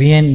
VN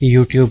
YouTube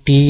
T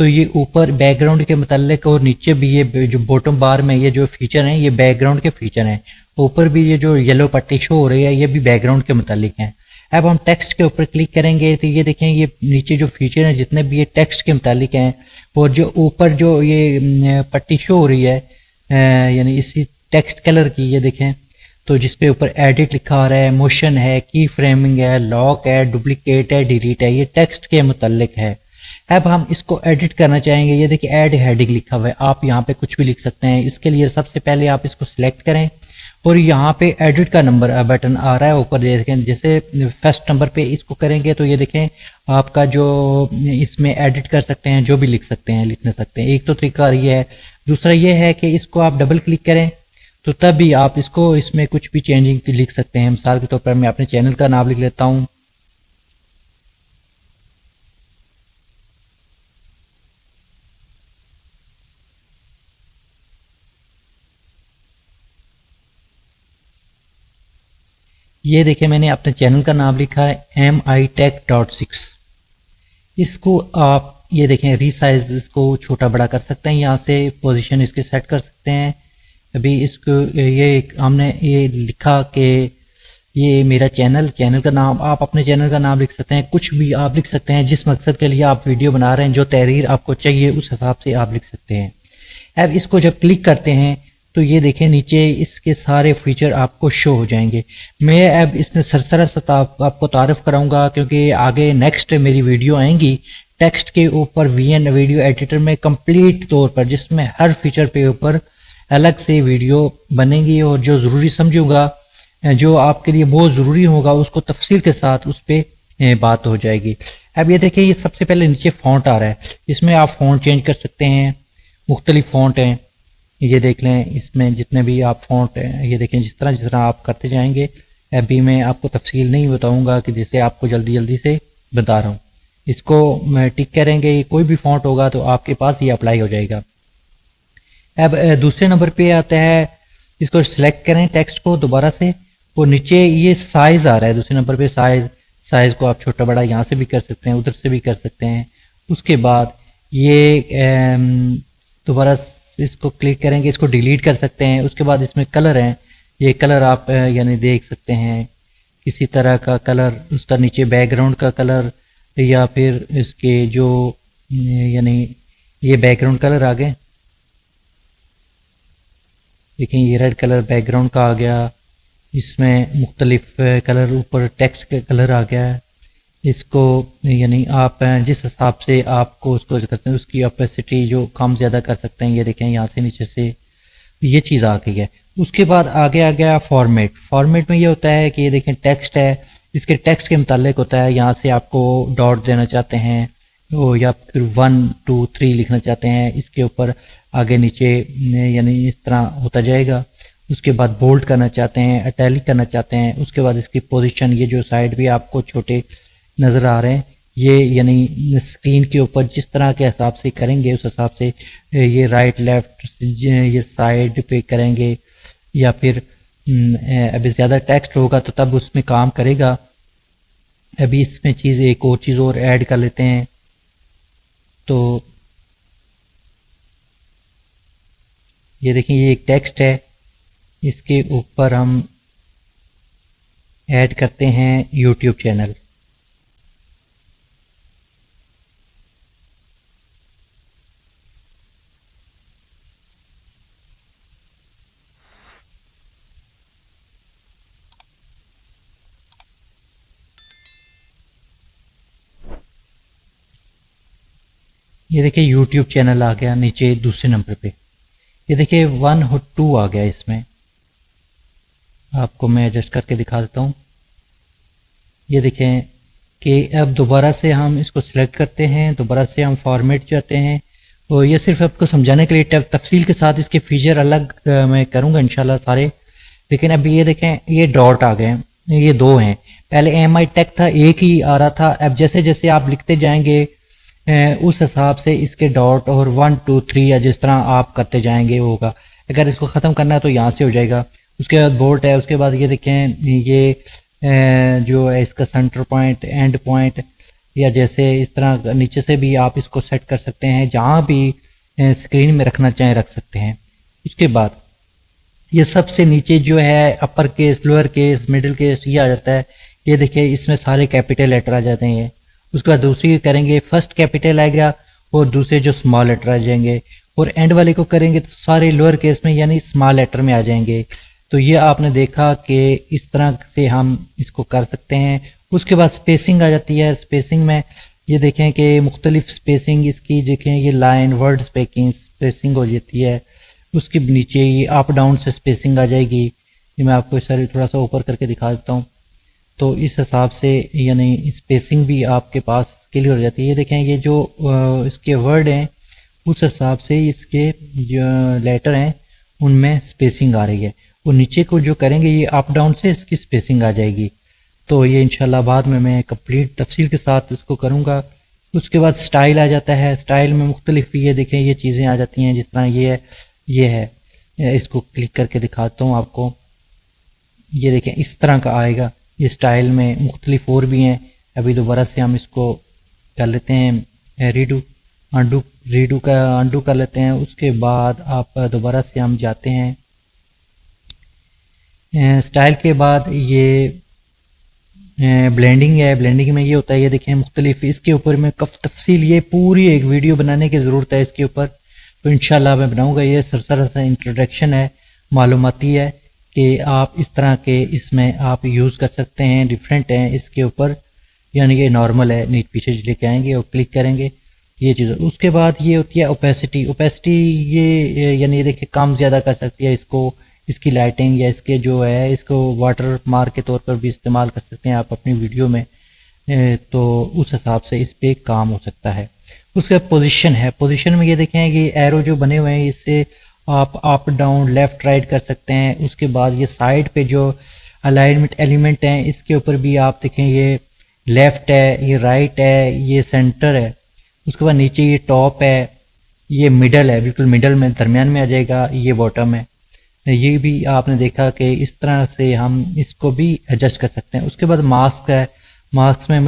تو یہ اوپر بیک گراؤنڈ کے متعلق اور نیچے بھی یہ جو باٹم بار میں یہ جو فیچر ہیں یہ بیک گراؤنڈ کے فیچر ہیں. اوپر بھی یہ جو یلو پٹی شو ہو رہی ہے یہ بھی بیک گراؤنڈ کے متعلق ہیں. اب ہم ٹیکسٹ کے اوپر کلک کریں گے تو یہ دیکھیں یہ نیچے جو فیچر ہیں جتنے بھی یہ ٹیکسٹ کے متعلق ہیں اور جو اوپر جو یہ پٹی شو ہو رہی ہے یعنی اسی ٹیکسٹ کلر کی یہ دیکھیں تو جس پہ اوپر ایڈٹ لکھا آ رہا ہے، موشن ہے، کی فریمنگ ہے، لاک ہے، ڈپلیکیٹ ہے، ڈیلیٹ ہے، یہ ٹیکسٹ کے متعلق ہے. اب ہم اس کو ایڈٹ کرنا چاہیں گے. یہ دیکھیں ایڈ ہیڈنگ لکھا ہوا ہے، آپ یہاں پہ کچھ بھی لکھ سکتے ہیں. اس کے لیے سب سے پہلے آپ اس کو سلیکٹ کریں اور یہاں پہ ایڈٹ کا نمبر بٹن آ رہا ہے اوپر دیکھیں. جیسے فرسٹ نمبر پہ اس کو کریں گے تو یہ دیکھیں آپ کا جو اس میں ایڈٹ کر سکتے ہیں، جو بھی لکھ سکتے ہیں لکھ سکتے ہیں. ایک تو طریقہ یہ ہے. دوسرا یہ ہے کہ اس کو آپ ڈبل کلک کریں تو تب بھی آپ اس کو اس میں کچھ بھی چینجنگ لکھ سکتے ہیں. مثال کے طور پر میں اپنے چینل کا نام لکھ لیتا ہوں. یہ دیکھیں میں نے اپنے چینل کا نام لکھا ہے MITech.6. اس کو آپ یہ دیکھیں ریسائز اس کو چھوٹا بڑا کر سکتے ہیں، یہاں سے پوزیشن اس کے سیٹ کر سکتے ہیں. ابھی اس کو یہ ہم نے یہ لکھا کہ یہ میرا چینل کا نام، آپ اپنے چینل کا نام لکھ سکتے ہیں، کچھ بھی آپ لکھ سکتے ہیں جس مقصد کے لیے آپ ویڈیو بنا رہے ہیں، جو تحریر آپ کو چاہیے اس حساب سے آپ لکھ سکتے ہیں. اب اس کو جب کلک کرتے ہیں تو یہ دیکھیں نیچے اس کے سارے فیچر آپ کو شو ہو جائیں گے. میں اب اس میں سرسرا سا آپ کو تعارف کراؤں گا کیونکہ آگے نیکسٹ میری ویڈیو آئیں گی ٹیکسٹ کے اوپر VN ویڈیو ایڈیٹر میں کمپلیٹ طور پر، جس میں ہر فیچر پہ اوپر الگ سے ویڈیو بنے گی اور جو ضروری سمجھوں گا، جو آپ کے لیے بہت ضروری ہوگا اس کو تفصیل کے ساتھ اس پہ بات ہو جائے گی. اب یہ دیکھیں یہ سب سے پہلے نیچے فونٹ آ رہا ہے، اس میں آپ فونٹ چینج کر سکتے ہیں. مختلف فونٹ ہیں، یہ دیکھ لیں اس میں جتنے بھی آپ فونٹ ہیں یہ دیکھیں جس طرح آپ کرتے جائیں گے. ابھی میں آپ کو تفصیل نہیں بتاؤں گا کہ جیسے آپ کو جلدی سے بتا رہا ہوں. اس کو میں ٹک کریں گے، کوئی بھی فونٹ ہوگا تو آپ کے پاس یہ اپلائی ہو جائے گا. اب دوسرے نمبر پہ آتا ہے، اس کو سلیکٹ کریں ٹیکسٹ کو دوبارہ سے اور نیچے یہ سائز آ رہا ہے دوسرے نمبر پہ. سائز کو آپ چھوٹا بڑا یہاں سے بھی کر سکتے ہیں، ادھر سے بھی کر سکتے ہیں. اس کے بعد یہ دوبارہ اس کو کلک کریں گے، اس کو ڈیلیٹ کر سکتے ہیں. اس کے بعد اس میں کلر ہیں، یہ کلر آپ یعنی دیکھ سکتے ہیں کسی طرح کا کلر، اس کا نیچے بیک گراؤنڈ کا کلر یا پھر اس کے جو یعنی یہ بیک گراؤنڈ کلر آ گئے. دیکھیں یہ ریڈ کلر بیک گراؤنڈ کا آ گیا. اس میں مختلف کلر اوپر ٹیکسٹ کا کلر آ گیا ہے. اس کو یعنی آپ جس حساب سے آپ کو اس کو کرتے ہیں اس کی اپیسٹی جو کم زیادہ کر سکتے ہیں. یہ دیکھیں یہاں سے نیچے سے یہ چیز آ گئی ہے. اس کے بعد آگے آ گیا فارمیٹ میں یہ ہوتا ہے کہ یہ دیکھیں ٹیکسٹ ہے، اس کے ٹیکسٹ کے متعلق ہوتا ہے. یہاں سے آپ کو ڈاٹ دینا چاہتے ہیں یا پھر 1 2 3 لکھنا چاہتے ہیں، اس کے اوپر آگے نیچے یعنی اس طرح ہوتا جائے گا. اس کے بعد بولڈ کرنا چاہتے ہیں، اٹیلک کرنا چاہتے ہیں. اس کے بعد اس کی پوزیشن، یہ جو سائڈ بھی آپ کو چھوٹے نظر آ رہے ہیں یہ یعنی اسکرین کے اوپر جس طرح کے حساب سے کریں گے اس حساب سے یہ رائٹ لیفٹ یہ سائڈ پہ کریں گے یا پھر ابھی زیادہ ٹیکسٹ ہوگا تو تب اس میں کام کرے گا. ابھی اس میں ایک اور چیز اور ایڈ کر لیتے ہیں. تو یہ دیکھیں یہ ایک ٹیکسٹ ہے، اس کے اوپر ہم ایڈ کرتے ہیں یوٹیوب چینل. یہ دیکھیں یوٹیوب چینل آ گیا نیچے دوسرے نمبر پہ. یہ دیکھیں 1 اور 2 آ گیا. اس میں آپ کو میں ایڈجسٹ کر کے دکھا دیتا ہوں. یہ دیکھیں کہ اب دوبارہ سے ہم اس کو سلیکٹ کرتے ہیں، دوبارہ سے ہم فارمیٹ جاتے ہیں. اور یہ صرف آپ کو سمجھانے کے لیے تفصیل کے ساتھ اس کے فیچر الگ میں کروں گا انشاءاللہ سارے. لیکن ابھی یہ دیکھیں یہ ڈاٹ آ گئے، یہ 2 ہیں. پہلے MITech تھا، ایک ہی آ رہا تھا. اب جیسے جیسے آپ لکھتے جائیں گے اس حساب سے اس کے ڈاٹ اور 1 2 3 یا جس طرح آپ کرتے جائیں گے وہ ہوگا. اگر اس کو ختم کرنا ہے تو یہاں سے ہو جائے گا. اس کے بعد بولٹ ہے. اس کے بعد یہ دیکھیں یہ جو ہے اس کا سینٹر پوائنٹ، اینڈ پوائنٹ یا جیسے اس طرح نیچے سے بھی آپ اس کو سیٹ کر سکتے ہیں، جہاں بھی اسکرین میں رکھنا چاہیں رکھ سکتے ہیں۔ اس کے بعد یہ سب سے نیچے جو ہے upper case, lower case, middle case یہ آ جاتا ہے، یہ دیکھیں اس میں سارے کیپیٹل لیٹر آ جاتے ہیں۔ اس کے بعد دوسری کریں گے فرسٹ کیپیٹل آئے گا اور دوسرے جو اسمال لیٹر آ جائیں گے، اور اینڈ والے کو کریں گے تو سارے لوور کیس میں یعنی اسمال لیٹر میں آ جائیں گے۔ تو یہ آپ نے دیکھا کہ اس طرح سے ہم اس کو کر سکتے ہیں۔ اس کے بعد سپیسنگ آ جاتی ہے۔ سپیسنگ میں یہ دیکھیں کہ مختلف سپیسنگ اس کی دیکھیں، یہ لائن ورڈ سپیسنگ ہو جاتی ہے۔ اس کے نیچے یہ اپ ڈاؤن سے سپیسنگ آ جائے گی، یہ میں آپ کو سر تھوڑا سا اوپر کر کے دکھا دیتا ہوں۔ تو اس حساب سے یعنی سپیسنگ بھی آپ کے پاس کلیئر ہو جاتی ہے۔ یہ دیکھیں یہ جو اس کے ورڈ ہیں اس حساب سے اس کے جو لیٹر ہیں ان میں سپیسنگ آ رہی ہے، اور نیچے کو جو کریں گے یہ اپ ڈاؤن سے اس کی سپیسنگ آ جائے گی۔ تو یہ انشاءاللہ بعد میں کمپلیٹ تفصیل کے ساتھ اس کو کروں گا۔ اس کے بعد سٹائل آ جاتا ہے۔ سٹائل میں مختلف یہ دیکھیں یہ چیزیں آ جاتی ہیں، جس طرح یہ ہے اس کو کلک کر کے دکھاتا ہوں آپ کو۔ یہ دیکھیں اس طرح کا آئے گا، یہ سٹائل میں مختلف اور بھی ہیں۔ ابھی دوبارہ سے ہم اس کو کر لیتے ہیں انڈو کر لیتے ہیں۔ اس کے بعد آپ دوبارہ سے ہم جاتے ہیں سٹائل کے بعد یہ بلینڈنگ ہے۔ بلینڈنگ میں یہ ہوتا ہے، یہ دیکھیں مختلف اس کے اوپر میں تفصیل یہ پوری ایک ویڈیو بنانے کی ضرورت ہے اس کے اوپر، تو انشاءاللہ میں بناؤں گا۔ یہ سرسرا سا انٹروڈکشن ہے، معلوماتی ہے کہ آپ اس طرح کے اس میں آپ یوز کر سکتے ہیں، ڈیفرنٹ ہیں اس کے اوپر، یعنی یہ نارمل ہے، نیچے پیچھے لے کے آئیں گے اور کلک کریں گے یہ چیز۔ اس کے بعد یہ ہوتی ہے اوپیسٹی۔ اوپیسٹی یہ یعنی یہ دیکھیں کم زیادہ کر سکتی ہے اس کو، اس کی لائٹنگ یا اس کے جو ہے اس کو واٹر مارک کے طور پر بھی استعمال کر سکتے ہیں آپ اپنی ویڈیو میں، تو اس حساب سے اس پہ کام ہو سکتا ہے۔ اس کا پوزیشن ہے، پوزیشن میں یہ دیکھیں کہ ایرو جو بنے ہوئے ہیں اس سے آپ اپ ڈاؤن لیفٹ رائٹ کر سکتے ہیں۔ اس کے بعد یہ سائڈ پہ جو الائنمنٹ ایلیمنٹ ہیں اس کے اوپر بھی آپ دیکھیں یہ لیفٹ ہے، یہ رائٹ ہے، یہ سینٹر ہے۔ اس کے بعد نیچے یہ ٹاپ ہے، یہ مڈل ہے، بالکل مڈل میں درمیان میں آ جائے گا، یہ باٹم ہے۔ یہ بھی آپ نے دیکھا کہ اس طرح سے ہم اس کو بھی ایڈجسٹ کر سکتے ہیں۔ اس کے بعد ماسک ہے، ماسک میں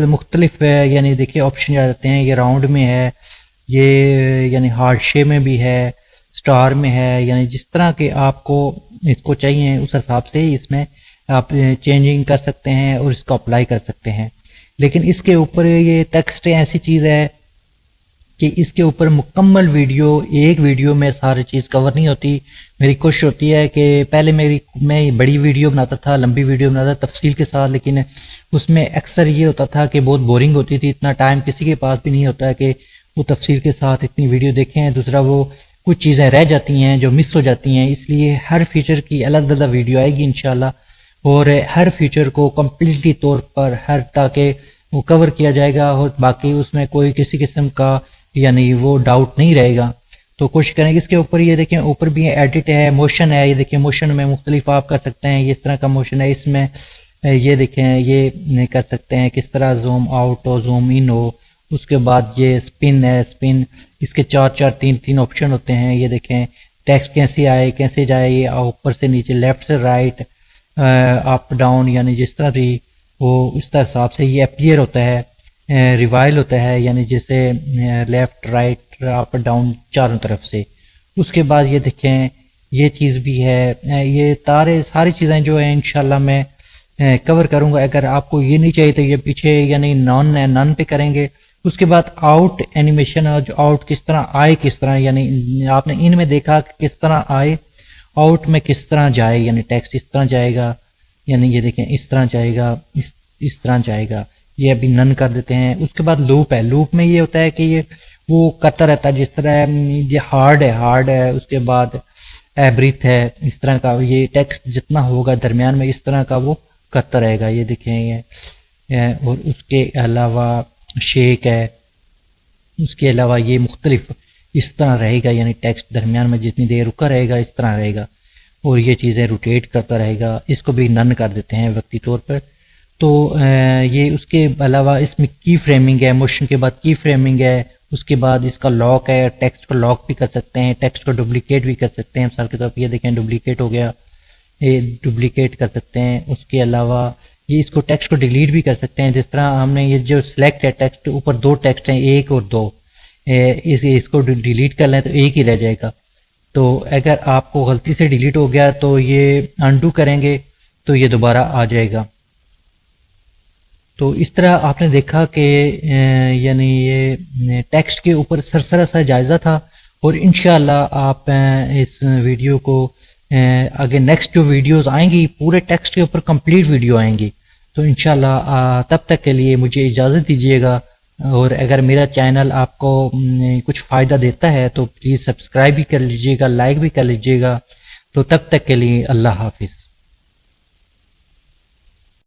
مختلف ہے، یعنی دیکھیں آپشن آ جاتے ہیں، یہ راؤنڈ میں ہے، یہ یعنی ہارٹ شیپ میں بھی ہے، سٹار میں ہے، یعنی جس طرح کے آپ کو اس کو چاہیے اس حساب سے اس میں آپ چینجنگ کر سکتے ہیں اور اس کو اپلائی کر سکتے ہیں۔ لیکن اس کے اوپر یہ ٹیکسٹ ایسی چیز ہے کہ اس کے اوپر مکمل ویڈیو ایک ویڈیو میں ساری چیز کور نہیں ہوتی۔ میری کوشش ہوتی ہے کہ پہلے میں بڑی ویڈیو بناتا تھا، لمبی ویڈیو بناتا تھا تفصیل کے ساتھ، لیکن اس میں اکثر یہ ہوتا تھا کہ بہت بورنگ ہوتی تھی، اتنا ٹائم کسی کے پاس بھی نہیں ہوتا ہے کہ وہ تفصیل کے ساتھ اتنی ویڈیو دیکھیں۔ دوسرا وہ کچھ چیزیں رہ جاتی ہیں جو مس ہو جاتی ہیں، اس لیے ہر فیچر کی الگ الگ ویڈیو آئے گی انشاءاللہ، اور ہر فیچر کو کمپلیٹلی طور پر تاکہ وہ کور کیا جائے گا، اور باقی اس میں کوئی کسی قسم کا یعنی وہ ڈاؤٹ نہیں رہے گا۔ تو کوشش کریں گے اس کے اوپر یہ دیکھیں اوپر بھی ایڈٹ ہے، موشن ہے، یہ دیکھیں موشن میں مختلف آپ کر سکتے ہیں، یہ اس طرح کا موشن ہے، اس میں یہ دیکھیں یہ کر سکتے ہیں کس طرح زوم آؤٹ ہو، زوم ان ہو۔ اس کے بعد یہ سپن ہے، سپن اس کے تین آپشن ہوتے ہیں۔ یہ دیکھیں ٹیکسٹ کیسے آئے کیسے جائے، یہ اوپر سے نیچے، لیفٹ سے رائٹ، اپ ڈاؤن، یعنی جس طرح بھی وہ اس طرح حساب سے یہ اپیئر ہوتا ہے، ریوائل ہوتا ہے، یعنی جیسے لیفٹ رائٹ اپ ڈاؤن چاروں طرف سے۔ اس کے بعد یہ دیکھیں یہ چیز بھی ہے، یہ ساری چیزیں جو ہیں انشاءاللہ میں کور کروں گا۔ اگر آپ کو یہ نہیں چاہیے تو یہ پیچھے یعنی نان پہ کریں گے۔ اس کے بعد آؤٹ اینیمیشن، جو آؤٹ کس طرح آئے، کس طرح یعنی آپ نے ان میں دیکھا کہ کس طرح آئے، آؤٹ میں کس طرح جائے، یعنی ٹیکسٹ اس طرح جائے گا، یعنی یہ دیکھیں اس طرح جائے گا، اس طرح جائے گا۔ یہ ابھی نن کر دیتے ہیں۔ اس کے بعد لوپ ہے، لوپ میں یہ ہوتا ہے کہ یہ وہ کرتا رہتا ہے، جس طرح یہ ہارڈ ہے، اس کے بعد بریتھ ہے، اس طرح کا یہ ٹیکسٹ جتنا ہوگا درمیان میں اس طرح کا وہ کرتا رہے گا۔ یہ دیکھیں یہ، اور اس کے علاوہ شیک ہے، اس کے علاوہ یہ مختلف اس طرح رہے گا، یعنی ٹیکسٹ درمیان میں جتنی دیر رکا رہے گا اس طرح رہے گا، اور یہ چیزیں روٹیٹ کرتا رہے گا۔ اس کو بھی نن کر دیتے ہیں وقتی طور پر۔ تو یہ اس کے علاوہ اس میں کی فریمنگ ہے، موشن کے بعد کی فریمنگ ہے، اس کے بعد اس کا لاک ہے، ٹیکسٹ کو لاک بھی کر سکتے ہیں، ٹیکسٹ کو ڈپلیکیٹ بھی کر سکتے ہیں۔ مثال کے طور پر یہ دیکھیں ڈپلیکیٹ ہو گیا، یہ ڈپلیکیٹ کر سکتے ہیں۔ اس کے علاوہ یہ اس کو ٹیکسٹ کو ڈیلیٹ بھی کر سکتے ہیں. جس طرح ہم نے یہ جو سلیکٹ ہے ٹیکسٹ اوپر 2 ٹیکسٹ ہیں 1 اور 2, اس کو ڈیلیٹ کر لیں تو ایک ہی رہ جائے گا. تو اگر آپ کو غلطی سے ڈیلیٹ ہو گیا تو یہ انڈو کریں گے تو یہ دوبارہ آ جائے گا. تو اس طرح آپ نے دیکھا کہ یعنی یہ ٹیکسٹ کے اوپر سرسرا سا جائزہ تھا, اور انشاءاللہ آپ اس ویڈیو کو آگے نیکسٹ جو ویڈیوز آئیں گی پورے ٹیکسٹ کے اوپر کمپلیٹ ویڈیو آئیں گی. تو انشاءاللہ تب تک کے لیے مجھے اجازت دیجیے گا, اور اگر میرا چینل آپ کو کچھ فائدہ دیتا ہے تو پلیز سبسکرائب بھی کر لیجیے گا, لائک بھی کر لیجیے گا. تو تب تک کے لیے اللہ حافظ.